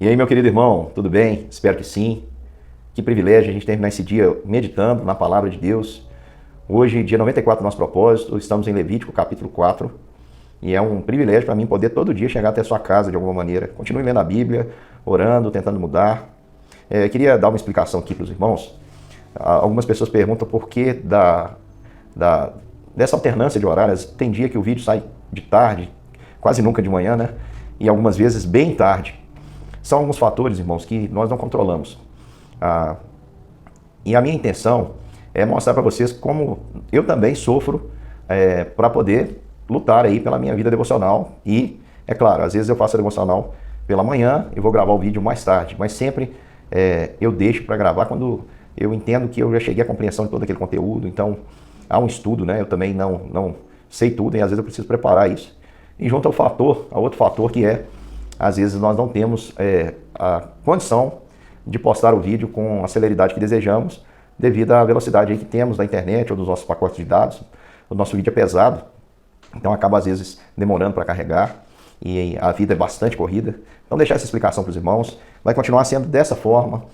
E aí, meu querido irmão, tudo bem? Espero que sim. Que privilégio a gente terminar esse dia meditando na palavra de Deus. Hoje, dia 94 do nosso propósito, estamos em Levítico, capítulo 4. E é um privilégio para mim poder todo dia chegar até a sua casa de alguma maneira. Continue lendo a Bíblia, orando, tentando mudar. Queria dar uma explicação aqui para os irmãos. Algumas pessoas perguntam por que dessa alternância de horários. Tem dia que o vídeo sai de tarde, quase nunca de manhã, né? E algumas vezes bem tarde. São alguns fatores, irmãos, que nós não controlamos. E a minha intenção é mostrar para vocês como eu também sofro para poder lutar aí pela minha vida devocional. E, é claro, às vezes eu faço a devocional pela manhã e vou gravar o vídeo mais tarde, mas sempre eu deixo para gravar quando eu entendo que eu já cheguei à compreensão de todo aquele conteúdo. Então, há um estudo, né? Eu também não sei tudo e às vezes eu preciso preparar isso. E junto ao outro fator que às vezes nós não temos a condição de postar o vídeo com a celeridade que desejamos devido à velocidade aí que temos da internet ou dos nossos pacotes de dados. O nosso vídeo é pesado, então acaba às vezes demorando para carregar e a vida é bastante corrida. Então deixar essa explicação para os irmãos, vai continuar sendo dessa forma.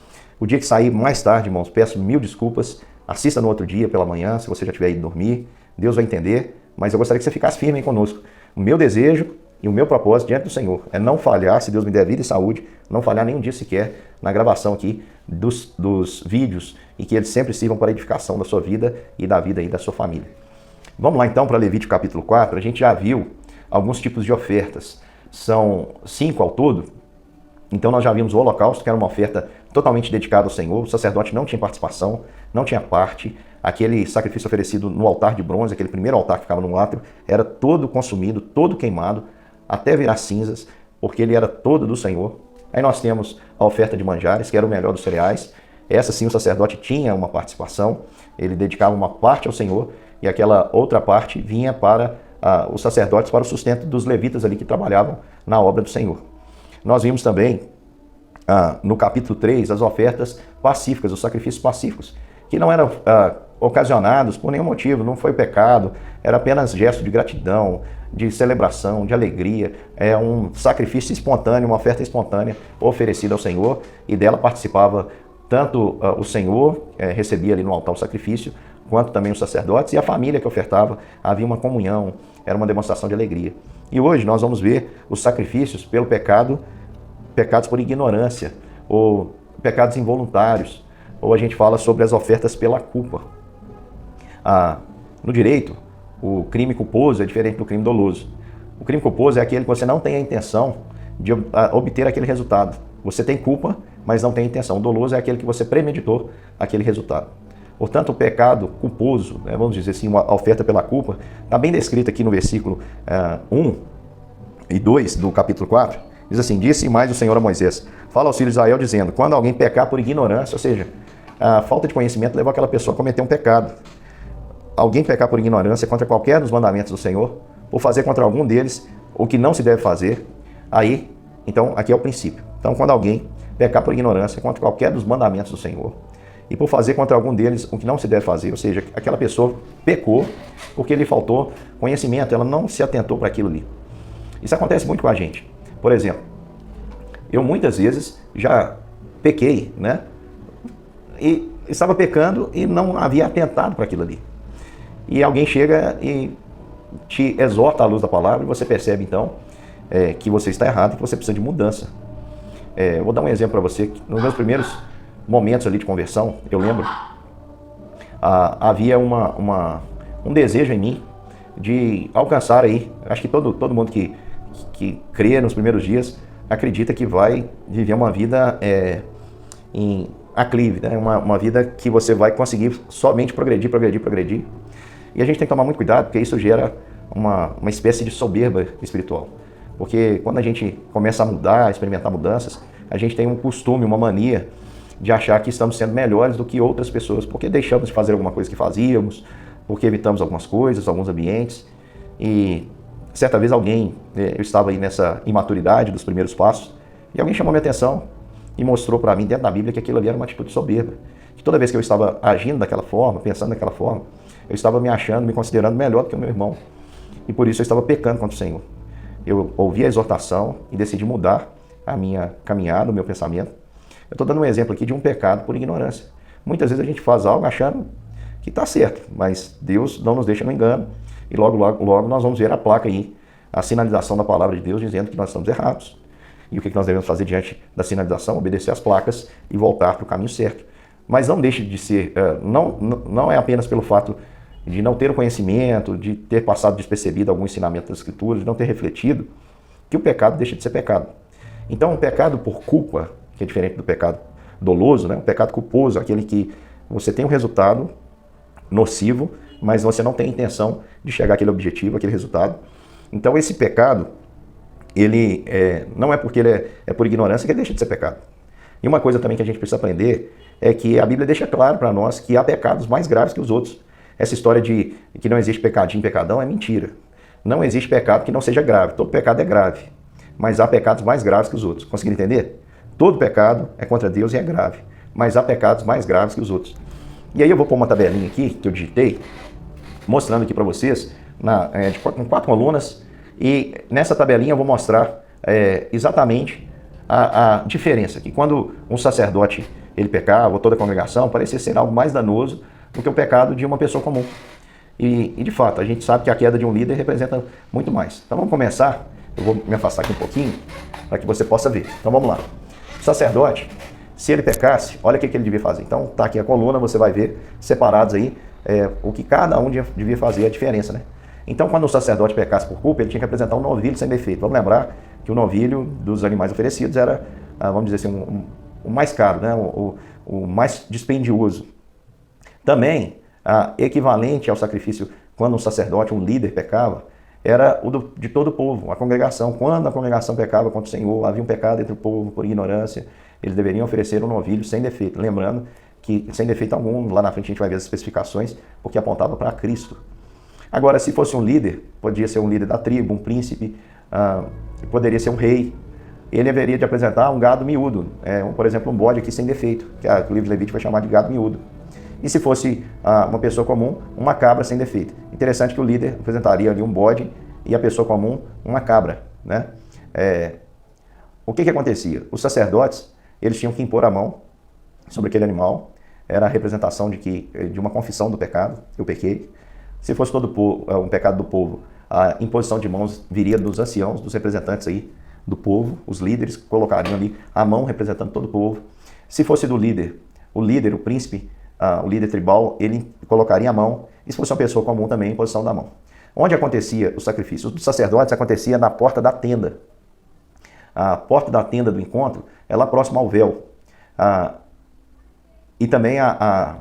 O dia que sair mais tarde, irmãos, peço mil desculpas, assista no outro dia pela manhã, se você já tiver ido dormir, Deus vai entender, mas eu gostaria que você ficasse firme aí conosco. O meu desejo e o meu propósito diante do Senhor é não falhar, se Deus me der vida e saúde, não falhar nenhum dia sequer na gravação aqui dos vídeos e que eles sempre sirvam para a edificação da sua vida e da vida aí da sua família. Vamos lá então para Levítico capítulo 4, a gente já viu alguns tipos de ofertas, são 5 ao todo. Então nós já vimos o holocausto, que era uma oferta totalmente dedicada ao Senhor, o sacerdote não tinha participação, não tinha parte, aquele sacrifício oferecido no altar de bronze, aquele primeiro altar que ficava no átrio, era todo consumido, todo queimado, até virar cinzas, porque ele era todo do Senhor. Aí nós temos a oferta de manjares, que era o melhor dos cereais. Essa sim o sacerdote tinha uma participação, ele dedicava uma parte ao Senhor e aquela outra parte vinha para os sacerdotes, para o sustento dos levitas ali que trabalhavam na obra do Senhor. Nós vimos também no capítulo 3 as ofertas pacíficas, os sacrifícios pacíficos, que não eram ocasionados por nenhum motivo, não foi pecado, era apenas gesto de gratidão, de celebração, de alegria, é um sacrifício espontâneo, uma oferta espontânea oferecida ao Senhor, e dela participava tanto o Senhor, recebia ali no altar o sacrifício, quanto também os sacerdotes e a família que ofertava, havia uma comunhão, era uma demonstração de alegria. E hoje nós vamos ver os sacrifícios pelo pecado, pecados por ignorância, ou pecados involuntários, ou a gente fala sobre as ofertas pela culpa. No direito, o crime culposo é diferente do crime doloso. O crime culposo é aquele que você não tem a intenção de obter aquele resultado. Você tem culpa, mas não tem a intenção. O doloso é aquele que você premeditou aquele resultado. Portanto, o pecado culposo, vamos dizer assim, uma oferta pela culpa, está bem descrito aqui no versículo 1 e 2 do capítulo 4. Diz assim: disse mais o Senhor a Moisés: fala aos filhos de Israel dizendo, quando alguém pecar por ignorância, ou seja, a falta de conhecimento levou aquela pessoa a cometer um pecado. Alguém pecar por ignorância contra qualquer dos mandamentos do Senhor, ou fazer contra algum deles o que não se deve fazer, aí, então, aqui é o princípio. Então, quando alguém pecar por ignorância contra qualquer dos mandamentos do Senhor, e por fazer contra algum deles o que não se deve fazer, ou seja, aquela pessoa pecou porque lhe faltou conhecimento, ela não se atentou para aquilo ali. Isso acontece muito com a gente. Por exemplo, eu muitas vezes já pequei, né? E estava pecando e não havia atentado para aquilo ali. E alguém chega e te exorta à luz da palavra e você percebe então que você está errado e que você precisa de mudança. Eu vou dar um exemplo para você. Nos meus primeiros momentos ali de conversão, eu lembro, havia um desejo em mim de alcançar aí, acho que todo mundo que crê nos primeiros dias acredita que vai viver uma vida em aclive, né? Uma vida que você vai conseguir somente progredir. E a gente tem que tomar muito cuidado, porque isso gera uma espécie de soberba espiritual. Porque quando a gente começa a mudar, a experimentar mudanças, a gente tem um costume, uma mania de achar que estamos sendo melhores do que outras pessoas, porque deixamos de fazer alguma coisa que fazíamos, porque evitamos algumas coisas, alguns ambientes. E certa vez eu estava aí nessa imaturidade dos primeiros passos, e alguém chamou minha atenção e mostrou para mim dentro da Bíblia que aquilo ali era uma atitude soberba. Que toda vez que eu estava agindo daquela forma, pensando daquela forma, eu estava me achando, me considerando melhor do que o meu irmão. E por isso eu estava pecando contra o Senhor. Eu ouvi a exortação e decidi mudar a minha caminhada, o meu pensamento. Eu estou dando um exemplo aqui de um pecado por ignorância. Muitas vezes a gente faz algo achando que está certo, mas Deus não nos deixa no engano. E logo, logo, logo nós vamos ver a placa aí, a sinalização da palavra de Deus dizendo que nós estamos errados. E o que nós devemos fazer diante da sinalização? Obedecer às placas e voltar para o caminho certo. Mas não deixe de ser, não é apenas pelo fato de não ter o conhecimento, de ter passado despercebido algum ensinamento das Escrituras, de não ter refletido, que o pecado deixa de ser pecado. Então, o pecado por culpa, que é diferente do pecado doloso, né? O pecado culposo, aquele que você tem um resultado nocivo, mas você não tem intenção de chegar àquele objetivo, àquele resultado. Então, esse pecado, ele não é porque ele é por ignorância que ele deixa de ser pecado. E uma coisa também que a gente precisa aprender é que a Bíblia deixa claro para nós que há pecados mais graves que os outros. Essa história de que não existe pecadinho, pecadão é mentira. Não existe pecado que não seja grave. Todo pecado é grave. Mas há pecados mais graves que os outros. Conseguiram entender? Todo pecado é contra Deus e é grave. Mas há pecados mais graves que os outros. E aí eu vou pôr uma tabelinha aqui, que eu digitei, mostrando aqui para vocês, com 4 colunas. E nessa tabelinha eu vou mostrar exatamente a diferença. Que quando um sacerdote ele pecava, ou toda a congregação, parecia ser algo mais danoso do que o pecado de uma pessoa comum. E de fato, a gente sabe que a queda de um líder representa muito mais. Então vamos começar. Eu vou me afastar aqui um pouquinho para que você possa ver. Então vamos lá. O sacerdote, se ele pecasse, olha o que ele devia fazer. Então tá aqui a coluna, você vai ver separados aí o que cada um devia fazer, a diferença, né? Então quando o sacerdote pecasse por culpa, ele tinha que apresentar um novilho sem defeito. Vamos lembrar que o novilho dos animais oferecidos era, vamos dizer assim, o mais caro, né? O mais dispendioso. Também, equivalente ao sacrifício quando um sacerdote, um líder pecava, era o de todo o povo, a congregação. Quando a congregação pecava contra o Senhor, havia um pecado entre o povo por ignorância, eles deveriam oferecer um novilho sem defeito. Lembrando que sem defeito algum, lá na frente a gente vai ver as especificações, porque apontava para Cristo. Agora, se fosse um líder, podia ser um líder da tribo, um príncipe, poderia ser um rei, ele haveria de apresentar um gado miúdo, por exemplo, um bode aqui sem defeito, que o livro de Levítico vai chamar de gado miúdo. E se fosse uma pessoa comum, uma cabra sem defeito. Interessante que o líder apresentaria ali um bode e a pessoa comum uma cabra, né? O que acontecia? Os sacerdotes, eles tinham que impor a mão sobre aquele animal, era a representação de uma confissão do pecado, eu pequei. Se fosse todo um pecado do povo, a imposição de mãos viria dos anciãos, dos representantes aí do povo, os líderes colocariam ali a mão representando todo o povo. Se fosse do líder, o príncipe, o líder tribal, ele colocaria a mão, e se fosse uma pessoa comum também, em posição da mão. Onde acontecia o sacrifício? Os dos sacerdotes acontecia na porta da tenda. A porta da tenda do encontro é lá próximo ao véu. E também a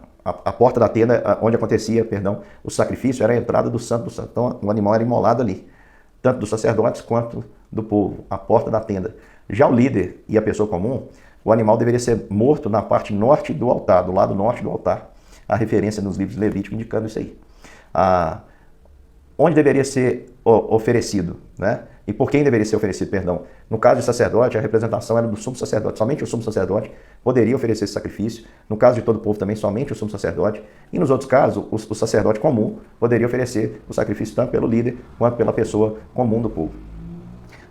porta da tenda, onde acontecia, o sacrifício, era a entrada do Santo do Santo. Então o animal era imolado ali, tanto dos sacerdotes quanto do povo, a porta da tenda. Já o líder e a pessoa comum, o animal deveria ser morto na parte norte do altar, do lado norte do altar. A referência nos livros de Levítico indicando isso aí. Onde deveria ser oferecido, né? E por quem deveria ser oferecido, perdão. No caso de sacerdote, a representação era do sumo sacerdote. Somente o sumo sacerdote poderia oferecer esse sacrifício. No caso de todo o povo também, somente o sumo sacerdote. E nos outros casos, o sacerdote comum poderia oferecer o sacrifício tanto pelo líder quanto pela pessoa comum do povo.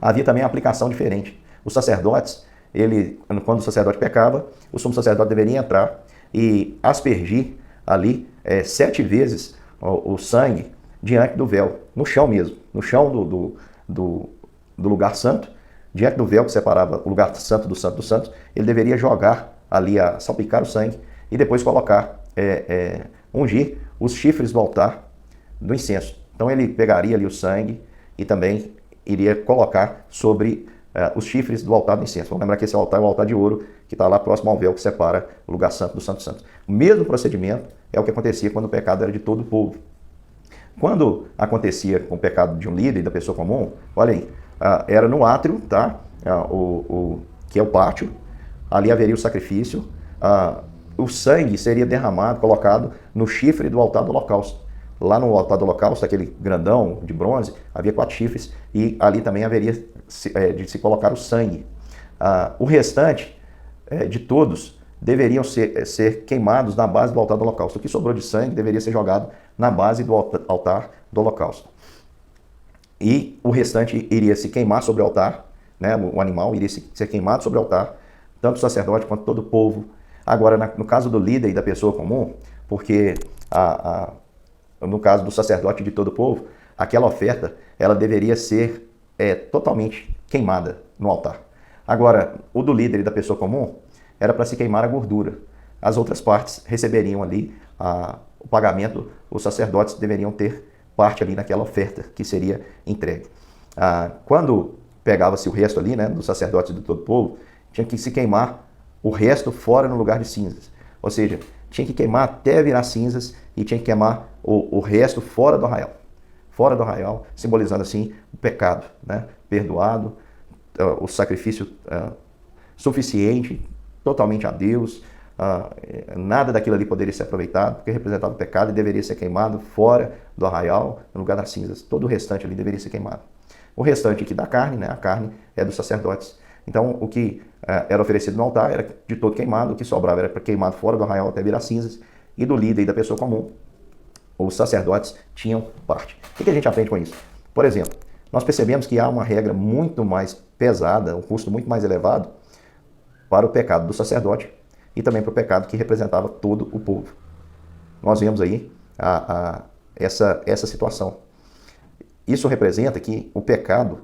Havia também uma aplicação diferente. Os sacerdotes, quando o sacerdote pecava, o sumo sacerdote deveria entrar e aspergir ali 7 vezes o sangue diante do véu, no chão mesmo, no chão do lugar santo, diante do véu que separava o lugar santo dos santos, ele deveria jogar ali, salpicar o sangue e depois colocar, ungir os chifres do altar do incenso. Então ele pegaria ali o sangue e também iria colocar sobre os chifres do altar do incenso. Vamos lembrar que esse altar é o altar de ouro que está lá próximo ao véu que separa o lugar santo do santo dos santos. O mesmo procedimento é o que acontecia quando o pecado era de todo o povo. Quando acontecia com o pecado de um líder e da pessoa comum, olha aí, era no átrio, tá? Que é o pátio, ali haveria o sacrifício, o sangue seria derramado, colocado no chifre do altar do holocausto. Lá no altar do holocausto, aquele grandão de bronze, havia 4 chifres e ali também haveria de se colocar o sangue. O restante de todos deveriam ser queimados na base do altar do holocausto. O que sobrou de sangue deveria ser jogado na base do altar do holocausto. E o restante iria se queimar sobre o altar né, o animal iria ser queimado sobre o altar, tanto o sacerdote quanto todo o povo. Agora, no caso do líder e da pessoa comum, porque no caso do sacerdote e de todo o povo, aquela oferta ela deveria ser totalmente queimada no altar. Agora, o do líder e da pessoa comum era para se queimar a gordura. As outras partes receberiam ali o pagamento, os sacerdotes deveriam ter parte ali naquela oferta que seria entregue. Quando pegava-se o resto ali, né, dos sacerdotes e de todo o povo, tinha que se queimar o resto fora no lugar de cinzas. Ou seja, tinha que queimar até virar cinzas e tinha que queimar o resto fora do arraial. Fora do arraial, simbolizando assim o pecado, né, perdoado, o sacrifício suficiente, totalmente a Deus. Nada daquilo ali poderia ser aproveitado, porque representava o pecado e deveria ser queimado fora do arraial, no lugar das cinzas. Todo o restante ali deveria ser queimado. O restante aqui da carne, né, a carne é dos sacerdotes. Então, o que era oferecido no altar era de todo queimado, o que sobrava era queimado fora do arraial até virar cinzas, e do líder e da pessoa comum, os sacerdotes tinham parte. O que a gente aprende com isso? Por exemplo, nós percebemos que há uma regra muito mais pesada, um custo muito mais elevado para o pecado do sacerdote e também para o pecado que representava todo o povo. Nós vemos aí essa situação. Isso representa que o pecado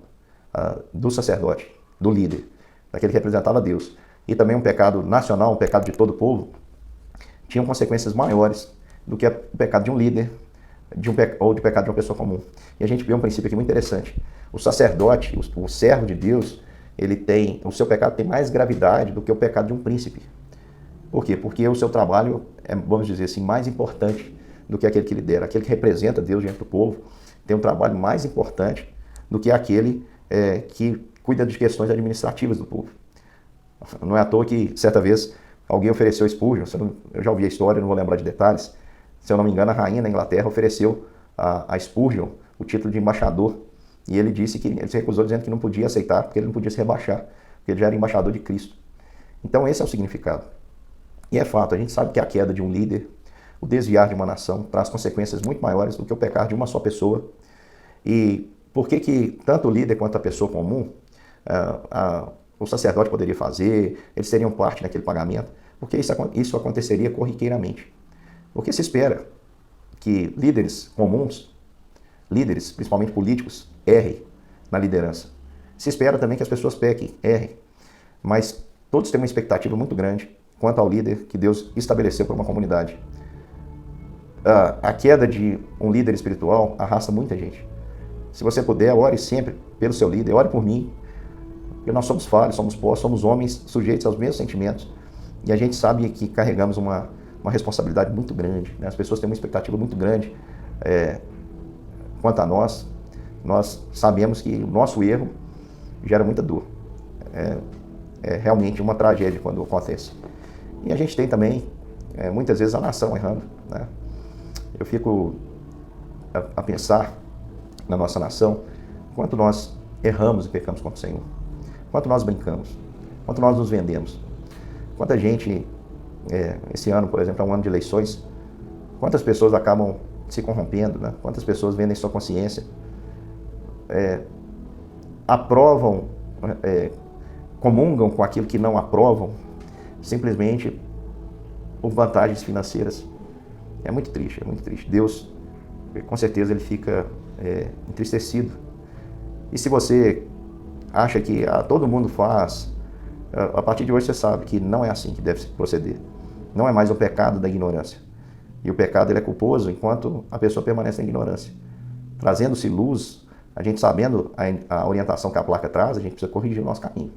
do sacerdote, do líder, daquele que representava Deus, e também um pecado nacional, um pecado de todo o povo, tinham consequências maiores do que o pecado de um líder ou de pecado de uma pessoa comum. E a gente vê um princípio aqui muito interessante. O sacerdote, o servo de Deus, o seu pecado tem mais gravidade do que o pecado de um príncipe. Por quê? Porque o seu trabalho é, vamos dizer assim, mais importante do que aquele que lidera. Aquele que representa Deus diante do povo tem um trabalho mais importante do que aquele que cuida de questões administrativas do povo. Não é à toa que, certa vez, alguém ofereceu Spurgeon, eu já ouvi a história, não vou lembrar de detalhes, se eu não me engano, a rainha da Inglaterra ofereceu a Spurgeon o título de embaixador, e ele disse que ele se recusou dizendo que não podia aceitar, porque ele não podia se rebaixar, porque ele já era embaixador de Cristo. Então esse é o significado. E é fato, a gente sabe que a queda de um líder, o desviar de uma nação, traz consequências muito maiores do que o pecado de uma só pessoa. E por que tanto o líder quanto a pessoa comum, o sacerdote poderia fazer, eles teriam parte naquele pagamento? Porque isso aconteceria corriqueiramente. Porque se espera que líderes comuns, líderes, principalmente políticos, errem na liderança. Se espera também que as pessoas pequem, errem. Mas todos têm uma expectativa muito grande quanto ao líder que Deus estabeleceu para uma comunidade. A queda de um líder espiritual arrasta muita gente. Se você puder, ore sempre pelo seu líder, ore por mim. Porque nós somos falhos, somos pó, somos homens sujeitos aos mesmos sentimentos. E a gente sabe que carregamos uma responsabilidade muito grande, né? As pessoas têm uma expectativa muito grande quanto a nós. Nós sabemos que o nosso erro gera muita dor. É realmente uma tragédia quando acontece. E a gente tem também, muitas vezes, a nação errando, né? Eu fico a pensar na nossa nação, quanto nós erramos e pecamos contra o Senhor, quanto nós brincamos, quanto nós nos vendemos, quanta gente, esse ano, por exemplo, é um ano de eleições, quantas pessoas acabam se corrompendo, né? Quantas pessoas vendem sua consciência, aprovam, comungam com aquilo que não aprovam, simplesmente por vantagens financeiras. É muito triste, é muito triste. Deus, com certeza, ele fica entristecido. E se você acha que todo mundo faz, a partir de hoje você sabe que não é assim que deve se proceder. Não é mais o pecado da ignorância. E o pecado ele é culposo enquanto a pessoa permanece na ignorância. Trazendo-se luz, a gente sabendo a orientação que a placa traz, a gente precisa corrigir o nosso caminho.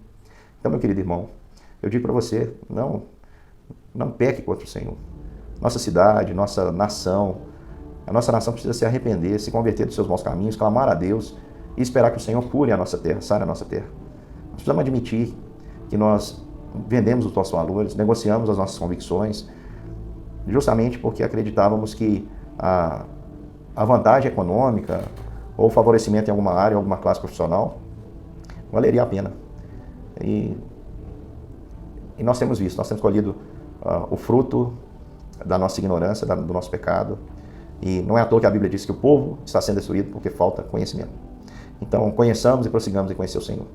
Então, meu querido irmão, eu digo para você, não peque contra o Senhor. Nossa cidade, nossa nação, a nossa nação precisa se arrepender, se converter dos seus maus caminhos, clamar a Deus e esperar que o Senhor cure a nossa terra, sare a nossa terra. Nós precisamos admitir que nós vendemos os nossos valores, negociamos as nossas convicções, justamente porque acreditávamos que a vantagem econômica ou o favorecimento em alguma área, alguma classe profissional, valeria a pena. E nós temos visto, nós temos colhido o fruto da nossa ignorância, do nosso pecado. E não é à toa que a Bíblia diz que o povo está sendo destruído porque falta conhecimento. Então, conheçamos e prossigamos em conhecer o Senhor.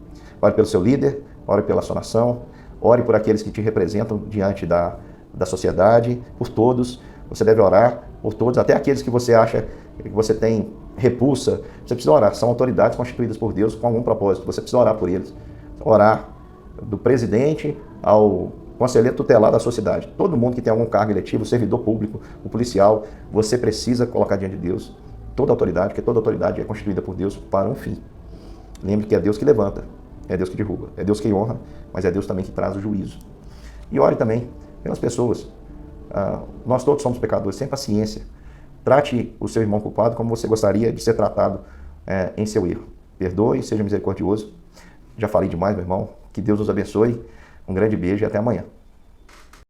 Ore pelo seu líder, ore pela sua nação, ore por aqueles que te representam diante da sociedade, por todos. Você deve orar por todos, até aqueles que você acha que você tem repulsa. Você precisa orar. São autoridades constituídas por Deus com algum propósito. Você precisa orar por eles. Orar do presidente ao conselheiro tutelar da sua cidade. Todo mundo que tem algum cargo eletivo, o servidor público, o policial, você precisa colocar diante de Deus toda autoridade, porque toda autoridade é constituída por Deus para um fim. Lembre que é Deus que levanta, é Deus que derruba, é Deus que honra, mas é Deus também que traz o juízo. E ore também pelas pessoas. Nós todos somos pecadores, sem paciência. Trate o seu irmão culpado como você gostaria de ser tratado em seu erro. Perdoe, seja misericordioso. Já falei demais, meu irmão. Que Deus nos abençoe. Um grande beijo e até amanhã.